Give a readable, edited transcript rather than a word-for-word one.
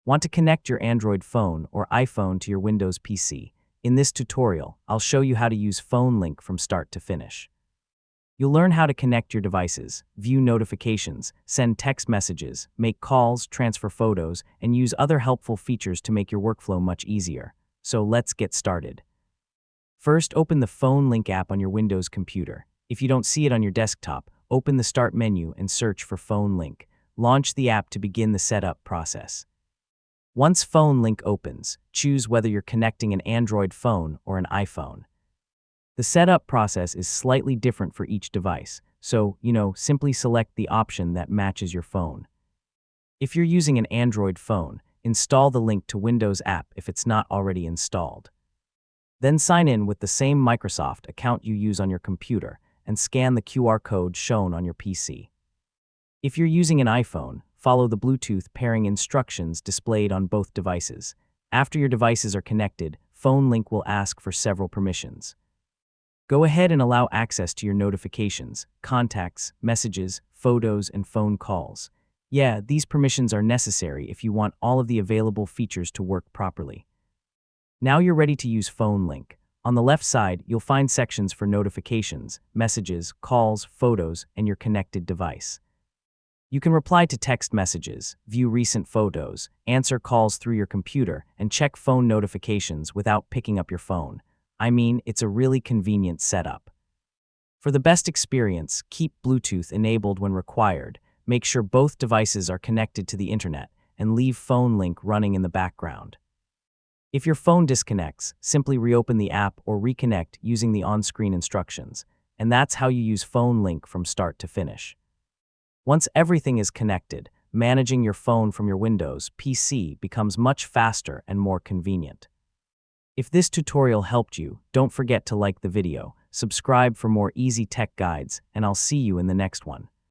Want to connect your Android phone or iPhone to your Windows PC? In this tutorial, I'll show you how to use Phone Link from start to finish. You'll learn how to connect your devices, view notifications, send text messages, make calls, transfer photos, and use other helpful features to make your workflow much easier. So let's get started. First, open the Phone Link app on your Windows computer. If you don't see it on your desktop, open the Start menu and search for Phone Link. Launch the app to begin the setup process. Once Phone Link opens, choose whether you're connecting an Android phone or an iPhone. The setup process is slightly different for each device, so, simply select the option that matches your phone. If you're using an Android phone, install the Link to Windows app if it's not already installed. Then sign in with the same Microsoft account you use on your computer and scan the QR code shown on your PC. If you're using an iPhone, follow the Bluetooth pairing instructions displayed on both devices. After your devices are connected, Phone Link will ask for several permissions. Go ahead and allow access to your notifications, contacts, messages, photos, and phone calls. Yeah, these permissions are necessary if you want all of the available features to work properly. Now you're ready to use Phone Link. On the left side, you'll find sections for notifications, messages, calls, photos, and your connected device. You can reply to text messages, view recent photos, answer calls through your computer, and check phone notifications without picking up your phone. It's a really convenient setup. For the best experience, keep Bluetooth enabled when required, make sure both devices are connected to the internet, and leave Phone Link running in the background. If your phone disconnects, simply reopen the app or reconnect using the on-screen instructions, and that's how you use Phone Link from start to finish. Once everything is connected, managing your phone from your Windows PC becomes much faster and more convenient. If this tutorial helped you, don't forget to like the video, subscribe for more easy tech guides, and I'll see you in the next one.